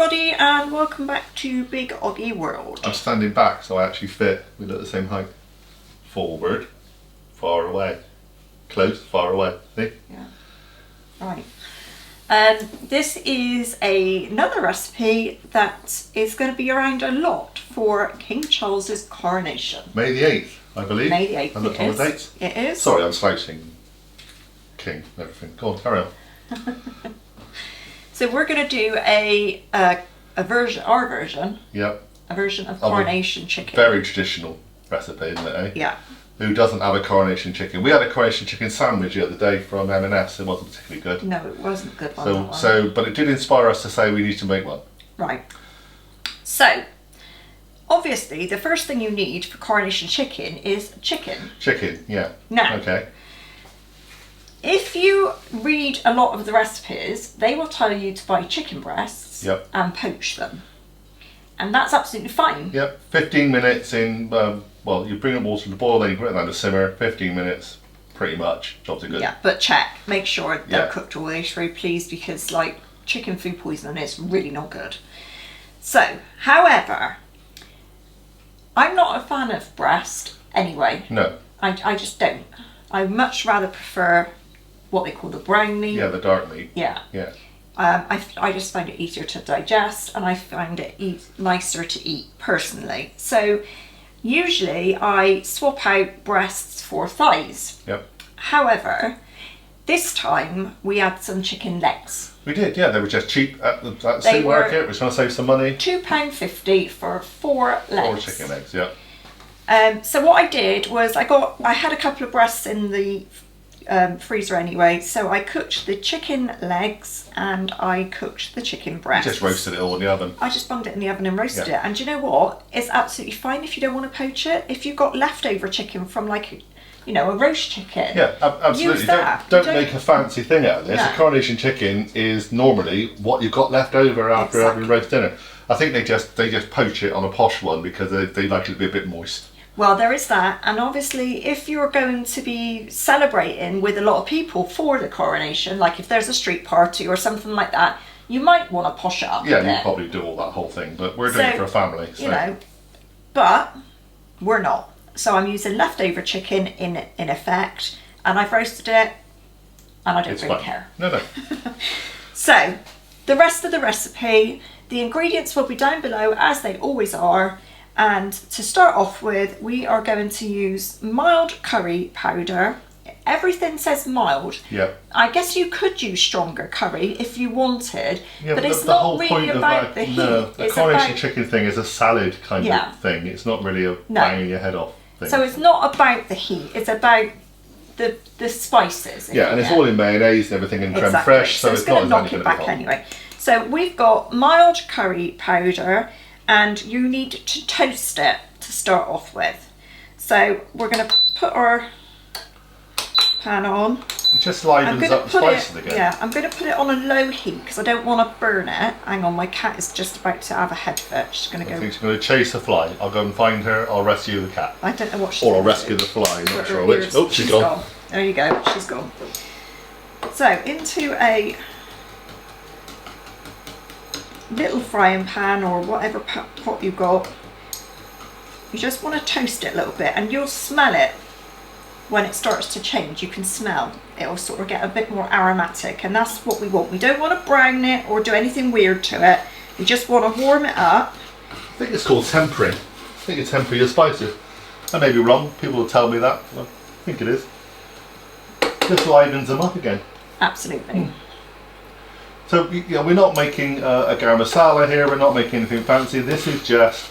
everybody, and welcome back to Big OGGIE World. I'm standing back so I actually fit. We look the same height. Forward, far away. Close, far away. See? Yeah. Right. This is another recipe that is going to be around a lot for King Charles's coronation. May the 8th, I believe. May the 8th. I looked on the dates. It is. Sorry, I'm slouching. King, everything. Go on, carry on. So we're going to do our version. Yep. A version of coronation chicken. Very traditional recipe, isn't it? Eh? Yeah. Who doesn't have a coronation chicken? We had a coronation chicken sandwich the other day from M&S. It wasn't particularly good. No, it wasn't a good one. But it did inspire us to say we need to make one. Right. So, obviously, the first thing you need for coronation chicken is chicken. Chicken, yeah. Now, okay. If you read a lot of the recipes, they will tell you to buy chicken breasts and poach them. And that's absolutely fine. Yep, 15 minutes in, well, you bring the water to the boil, then you put it down to simmer, 15 minutes, pretty much, jobs are good. Yeah, but check, make sure they're cooked all the way through, please, because like chicken food poisoning is really not good. So, however, I'm not a fan of breast anyway. No. I just don't. I much rather prefer what they call the brown meat. Yeah, the dark meat. Yeah. Yeah. I just find it easier to digest, and I find it nicer to eat personally. So usually I swap out breasts for thighs. Yep. However, this time we had some chicken legs. We did, yeah. They were just cheap at the supermarket. We just want to save some money. £2.50 for 4 legs. 4 chicken legs, yeah. So what I did was I had a couple of breasts in the freezer anyway, so I cooked the chicken legs and I cooked the chicken breast. You just roasted it all in the oven. I just bunged it in the oven and roasted it, and do you know what? It's absolutely fine if you don't want to poach it. If you've got leftover chicken from like, a roast chicken, absolutely. use that. Don't make a fancy thing out of this. No. A coronation chicken is normally what you've got left over after having roast dinner. I think they just poach it on a posh one because they like it to be a bit moist. Well, there is that, and obviously if you're going to be celebrating with a lot of people for the coronation, like if there's a street party or something like that, you might want to posh it up a bit. Yeah, you probably do all that whole thing, but we're doing it for a family. So. But we're not. So I'm using leftover chicken in effect, and I've roasted it, and I don't really care. No. So, the rest of the recipe, the ingredients will be down below as they always are. And to start off with, we are going to use mild curry powder. Everything says mild. Yeah. I guess you could use stronger curry if you wanted, but it's the not whole really point about the heat. No, the coronation chicken thing is a salad kind of thing. It's not really a banging your head off thing. So it's not about the heat, it's about the spices. Yeah, and it's all in mayonnaise and everything and creme fraiche, so it's going to not knock it back anyway. So we've got mild curry powder, and you need to toast it to start off with. So we're going to put our pan on. It just livens up the spices again. Yeah, I'm going to put it on a low heat because I don't want to burn it. Hang on, my cat is just about to have a head fit. She's going to go. I think she's going to chase a fly. I'll go and find her. I'll rescue the cat. I don't know what she's Or I'll rescue the fly. Not sure which. Oh, she's gone. There you go. She's gone. So into a little frying pan or whatever pot you've got, you just want to toast it a little bit, and you'll smell it when it starts to change. You can smell it'll sort of get a bit more aromatic, and that's what we want. We don't want to brown it or do anything weird to it. We just want to warm it up. I think it's called tempering. I think you temper your spices. I may be wrong, people will tell me that. I think it is. Just livens them up again. Absolutely. So we're not making a garam masala here, we're not making anything fancy. This is just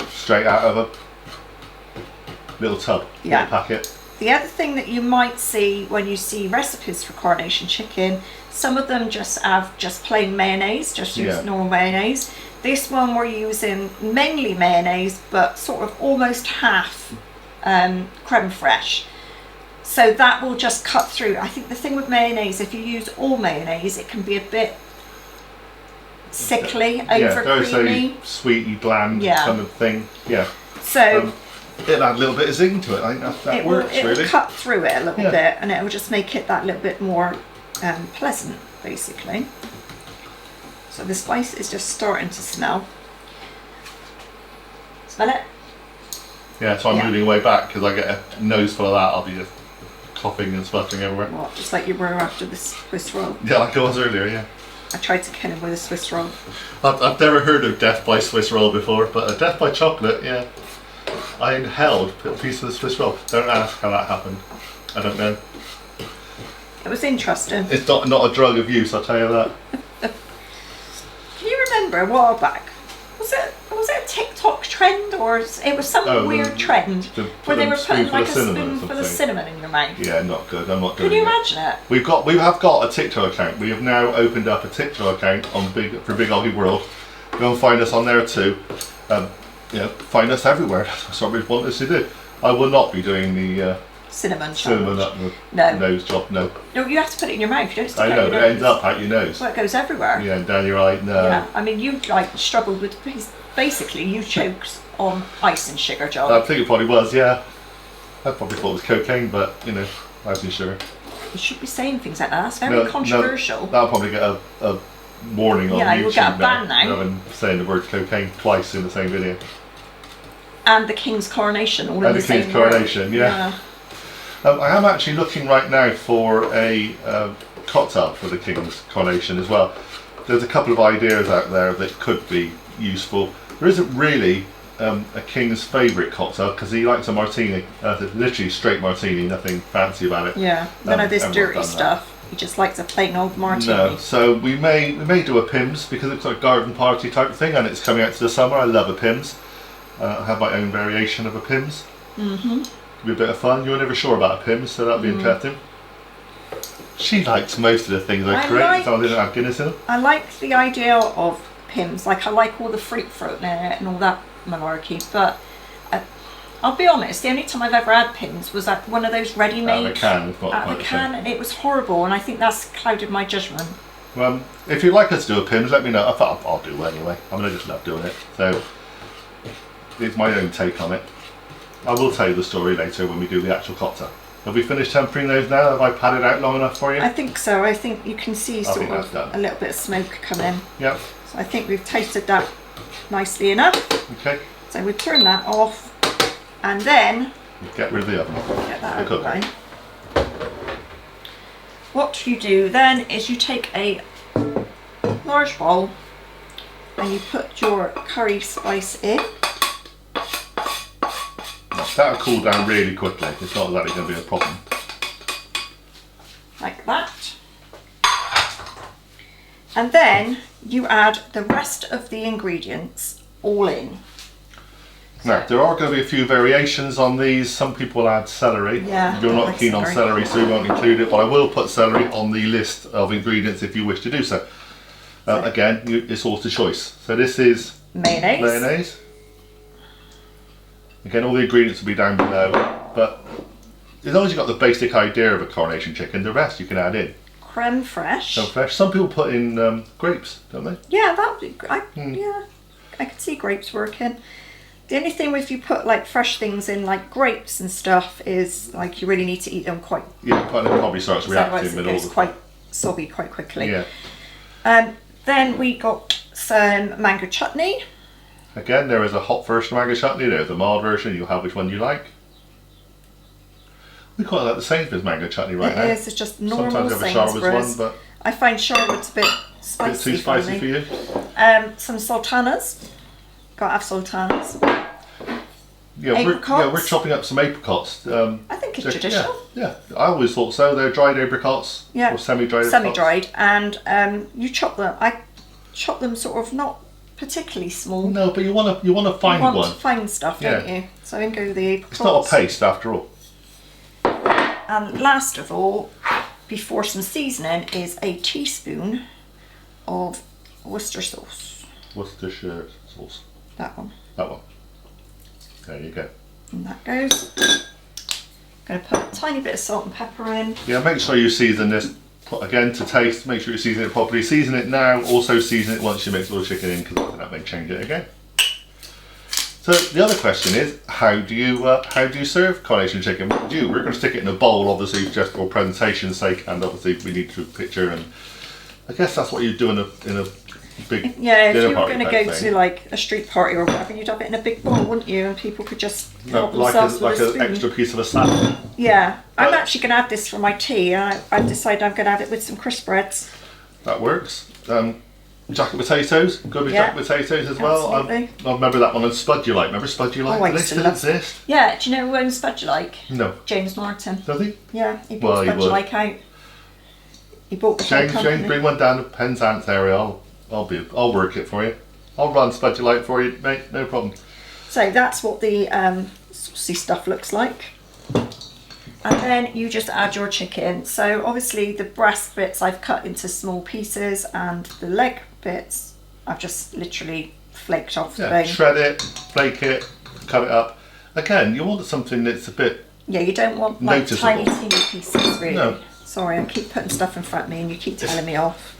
straight out of a little tub, little packet. The other thing that you might see when you see recipes for coronation chicken, some of them just have plain mayonnaise, just use normal mayonnaise. This one we're using mainly mayonnaise, but sort of almost half creme fraiche. So that will just cut through. I think the thing with mayonnaise, if you use all mayonnaise, it can be a bit sickly, over creamy. Sweety, bland kind of thing. Yeah. So it'll add a little bit of zing to it. I think that works really. It'll cut through it a little bit, and it will just make it that little bit more pleasant, basically. So the spice is just starting to smell. Smell it? Yeah, so I'm moving way back because I get a nose full of that. I'll be just coughing and spluttering everywhere. What, just like you were after the Swiss roll? Yeah, like I was earlier, yeah. I tried to kill him with a Swiss roll. I've never heard of death by Swiss roll before, but a death by chocolate, yeah. I inhaled a piece of the Swiss roll. Don't ask how that happened. I don't know. It was interesting. It's not a drug of use, I'll tell you that. Can you remember a while back? Was it a TikTok trend or it was some weird trend where they were putting like a spoonful of cinnamon in your mouth? Yeah, not good. I'm not doing it. Can you imagine it? We have got a TikTok account. We have now opened up a TikTok account for Big Oggie World. Go and find us on there too. Find us everywhere. That's what we want us to do. I will not be doing the cinnamon up the nose job. No, you have to put it in your mouth. You don't stick I know, it ends up out your nose. Well, it goes everywhere. Yeah, and down your eye. No. Yeah, I mean, you like struggled with basically you choked on ice and sugar, John. I think it probably was. Yeah, I probably thought it was cocaine, but ice and sugar. You should be saying things like that. That's very controversial. That'll probably get a warning on YouTube. Yeah, you'll get a ban now. Rather than saying the word cocaine twice in the same video. And the King's Coronation, all in the same King's Coronation, yeah. I am actually looking right now for a cocktail for the King's Coronation as well. There's a couple of ideas out there that could be useful. There isn't really a King's favourite cocktail because he likes a martini, literally straight martini, nothing fancy about it. Yeah, none of this dirty stuff. He just likes a plain old martini. No, so we may do a Pimm's because it's like a garden party type thing and it's coming out to the summer. I love a Pimm's. I have my own variation of a Pimm's. Mm-hmm. Could be a bit of fun. You were never sure about a Pimm's, so that'll be interesting. She likes most of the things I create, so I didn't have Guinness in them. I like the idea of Pimm's. Like I like all the fruit in it and all that malarkey, but I'll be honest, the only time I've ever had Pimm's was at one of those ready-made out of a can, and it was horrible, and I think that's clouded my judgment. Well, if you'd like us to do a Pimm's, let me know. I thought I'll do it anyway. I just love doing it. So it's my own take on it. I will tell you the story later when we do the actual cocktail. Have we finished tempering those now? Have I padded out long enough for you? I think so. I think you can see sort of a little bit of smoke come in. Yep. So I think we've toasted that nicely enough. Okay. So we turn that off and then get rid of the oven. Get that out of the way. What you do then is you take a large bowl and you put your curry spice in. That'll cool down really quickly. It's not exactly going to be a problem. Like that. And then you add the rest of the ingredients all in. Now, there are going to be a few variations on these. Some people add celery. Yeah, you're not keen on celery, so we won't include it, but I will put celery on the list of ingredients if you wish to do so. Again, it's all to choice. So this is mayonnaise. Again, all the ingredients will be down below, but as long as you've got the basic idea of a coronation chicken, the rest you can add in. Creme fraiche. Creme fraiche. Some people put in grapes, don't they? Yeah, that would be great. Yeah, I could see grapes working. The only thing if you put like fresh things in, like grapes and stuff, is like you really need to eat them quite. Yeah, but it probably starts reacting with all. It's quite soggy quite quickly. Yeah. Then we got some mango chutney. Again, there is a hot version of mango chutney, there's a mild version, you'll have which one you like. We quite like the Sainsbury's mango chutney right now. It is, it's just normal Sometimes you have a Sharwood's one, but I find Sharwood's a bit spicy. A bit too spicy for you? Some sultanas. Gotta have sultanas. Yeah, we're chopping up some apricots. I think it's traditional. Yeah, I always thought so. They're dried apricots, or semi-dried. Semi-dried, and you chop them. I chop them sort of not particularly small. No, but you want to find one. Find stuff, don't you? So in go the apricots. It's not a paste after all. And last of all, before some seasoning, is a teaspoon of Worcestershire sauce. Worcestershire sauce. That one. That one. There you go. And that goes. I'm going to put a tiny bit of salt and pepper in. Yeah, make sure you season this again to taste. Make sure you season it properly. Season it now. Also season it once you mix all the chicken in, because that may change it again. So the other question is, how do you serve coronation chicken? We're going to stick it in a bowl, obviously, just for presentation's sake, and obviously we need to picture, and I guess that's what you do in a big Yeah, if dinner you were party going to type go thing. to like a street party or whatever, you'd have it in a big bowl, wouldn't you? And people could just help like themselves like with a an spoon. extra piece of a salad. Yeah, I'm But- actually going to add this for my tea, and I've decided I'm going to have it with some crisp breads. That works. Jacket potatoes, good with Yeah, jacket potatoes as well. absolutely. I remember that one on Spud You Like. Remember Spud You Like? Oh, I Do they used to still love- exist? Yeah, do you know who owns Spud You Like? No. James Martin. Does he? Yeah, he Well, bought he Spud You would. Like out. He bought the whole James, company. bring one down to Penzance area. I'll work it for you. I'll run Spud You Like for you, mate. No problem. So that's what the saucy stuff looks like. And then you just add your chicken. So obviously the breast bits I've cut into small pieces, and the leg bits I've just literally flaked off the Yeah, bone. shred it, flake it, cut it up. Again, you want something that's a bit. Yeah, you don't want like Noticeable. tiny pieces really. No. Sorry, I keep putting stuff in front of me and you keep telling me off.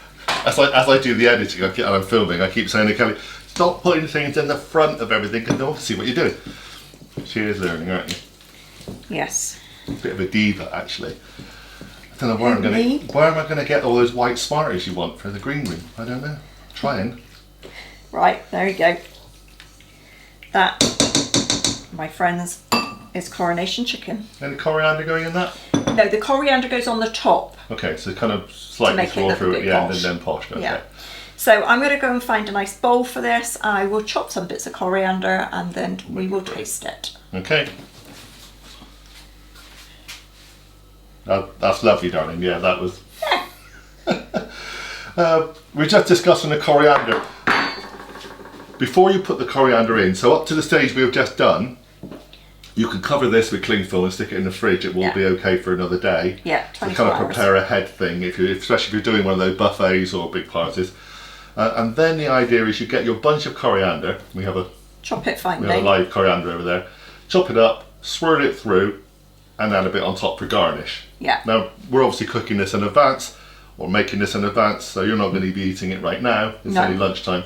As I do the editing and I'm filming, I keep saying to Kelly, stop putting things in the front of everything because they want to see what you're doing. She is learning, aren't you? Yes. A bit of a diva, actually. I don't know where Me? where am I going to get all those white Smarties you want for the green room? I don't know. Trying. Right, there you go. That, my friends, is Coronation chicken. Any coriander going in that? No, the coriander goes on the top. Okay, so kind of slightly make it swirl look a through at bit the end posh. and then posh. Okay. Yeah. So I'm going to go and find a nice bowl for this. I will chop some bits of coriander and then we will taste it. Okay. That's lovely, darling. Yeah, that was. We're just discussing the coriander. Before you put the coriander in, so up to the stage we have just done, you can cover this with cling film and stick it in the fridge. It will Yeah. be okay for another day. Yeah, To 24 kind of hours. prepare ahead thing, especially if you're doing one of those buffets or big parties. And then the idea is you get your bunch of coriander. We have a Chop it We finely. have a live coriander over there. Chop it up, swirl it through, and add a bit on top for garnish. Yeah. Now, we're obviously cooking this in advance, or making this in advance, so you're not going to be eating it right now. It's No. only lunchtime.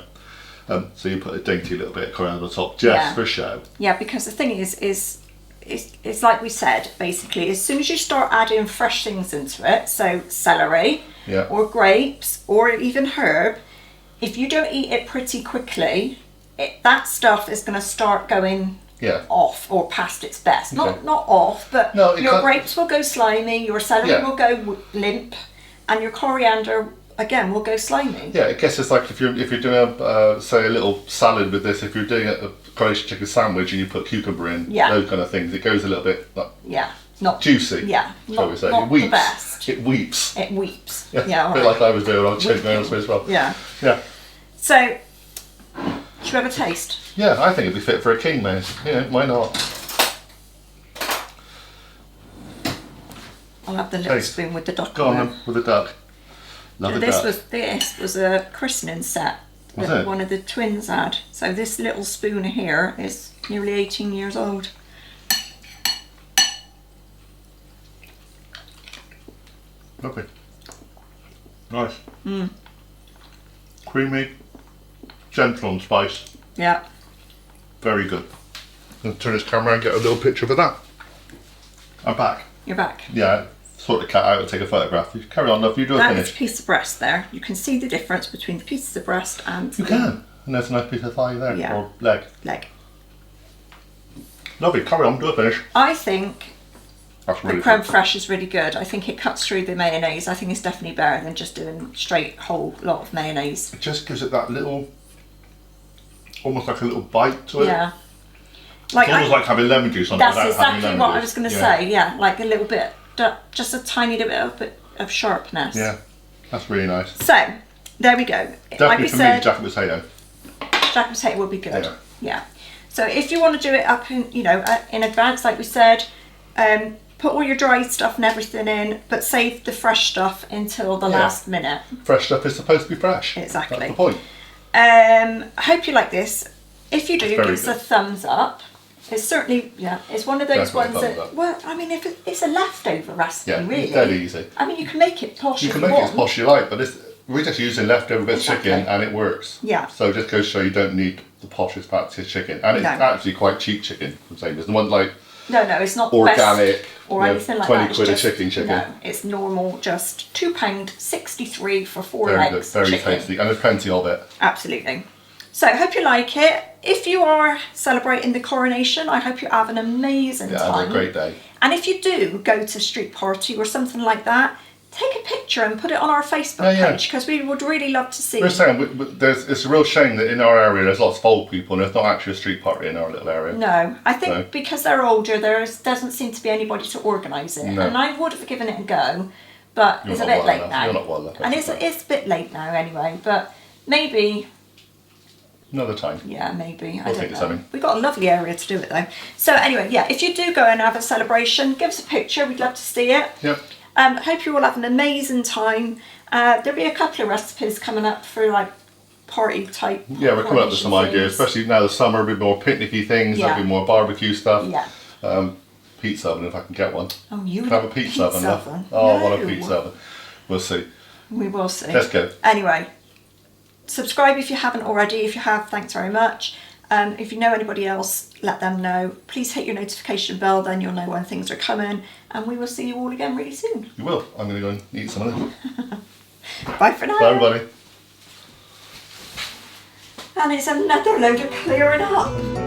So you put a dainty little bit of coriander on top, just Yeah. for show. Yeah, because the thing is it's like we said, basically, as soon as you start adding fresh things into it, so celery, Yeah. or grapes, or even herb, if you don't eat it pretty quickly, that stuff is going to start going Yeah. off or past its best. Okay. Not off, but No, it your can't- grapes will go slimy, your celery Yeah. will go limp, and your coriander again will go slimy. Yeah, I guess it's like if you're doing say a little salad with this, if you're doing a Coronation chicken sandwich and you put cucumber in, Yeah. those kind of things, it goes a little bit like, Yeah, not juicy. Yeah, shall we say? not It weeps. the best. It weeps. It weeps. Yeah, Yeah, a all bit right. like I was doing on chicken as well. Yeah. Yeah. So, should we have a taste? Yeah, I think it'd be fit for a king, mate. Yeah, why not? I'll have the little Taste. spoon with the duck Go on on then, with the duck. Love a This duck. was a christening set Was that it? one of the twins had. So this little spoon here is nearly 18 years old. Lovely. Nice. Creamy, gentle on spice. Yeah. Very good. I'll turn this camera and get a little picture of that. I'm back. You're back. Yeah, sort the cat out and take a photograph. You carry on, love. You do a That is finish. a piece of breast there. You can see the difference between the pieces of breast and You can. And there's a nice piece of thigh there, Yeah. or leg. leg. Lovely, carry on, do a finish. I think That's the really creme good. fraiche is really good. I think it cuts through the mayonnaise. I think it's definitely better than just doing straight whole lot of mayonnaise. It just gives it that little, almost like a little bite to it. Yeah. Like It's almost like having lemon juice on it that's without having exactly lemon what I juice. was going to Yeah. say. Yeah, like a little bit, just a tiny little bit of sharpness. Yeah, that's really nice. So there we go. Like Definitely we for said, me, jacket potato. jack potato will be good. Yeah. Yeah. So if you want to do it up in, in advance, like we said, put all your dry stuff and everything in, but save the fresh stuff until the Yeah. last minute. Fresh stuff is supposed to be fresh. Exactly. That's the point. I hope you like this. If you do, give Very us a good. thumbs up. It's certainly, it's one of those Definitely ones thumbs that, up. well, I mean, if it's a leftover recipe, Yeah, really. it's dead easy. I mean, you can make it posh You if can you make it want. as posh you like, but we're just using leftover bits of Exactly. chicken and it works. Yeah. So just goes to show you don't need the poshest chicken. And it's No. actually quite cheap chicken, the same as the one like No, it's not the organic, best. or anything like 20 that. quid It's a chicken. No, it's normal, just £2.63 for 4 very legs. good, very chicken. tasty, and there's plenty of it. Absolutely. So hope you like it. If you are celebrating the coronation, I hope you have an amazing time. Have a great day. And if you do go to a street party or something like that, take a picture and put it on our Facebook page, because we would really love to see. We're saying it's a real shame that in our area there's lots of old people and there's not actually a street party in our little area. No, I think because they're older, there doesn't seem to be anybody to organise it. No. And I would have given it a go, but it's a bit late now. You're not well enough. And it's a bit late now anyway, but maybe another time. Yeah, maybe. We'll I don't know. Something. We've got a lovely area to do it though. So anyway, yeah, if you do go and have a celebration, give us a picture. We'd love to see it. Yep. Hope you all have an amazing time. There'll be a couple of recipes coming up for like party type. Yeah, we're coming up with some ideas, especially now the summer, a bit more picnicky things, there'll be more barbecue stuff. Yeah. Pizza oven if I can get one. Oh, you can have a pizza oven. Oh, I want a pizza oven. We'll see. We will see. Let's go. Anyway, subscribe if you haven't already. If you have, thanks very much. If you know anybody else, let them know. Please hit your notification bell, then you'll know when things are coming. And we will see you all again really soon. You will. I'm going to go and eat some of them. Bye for now. Bye everybody. And it's another load of clearing up.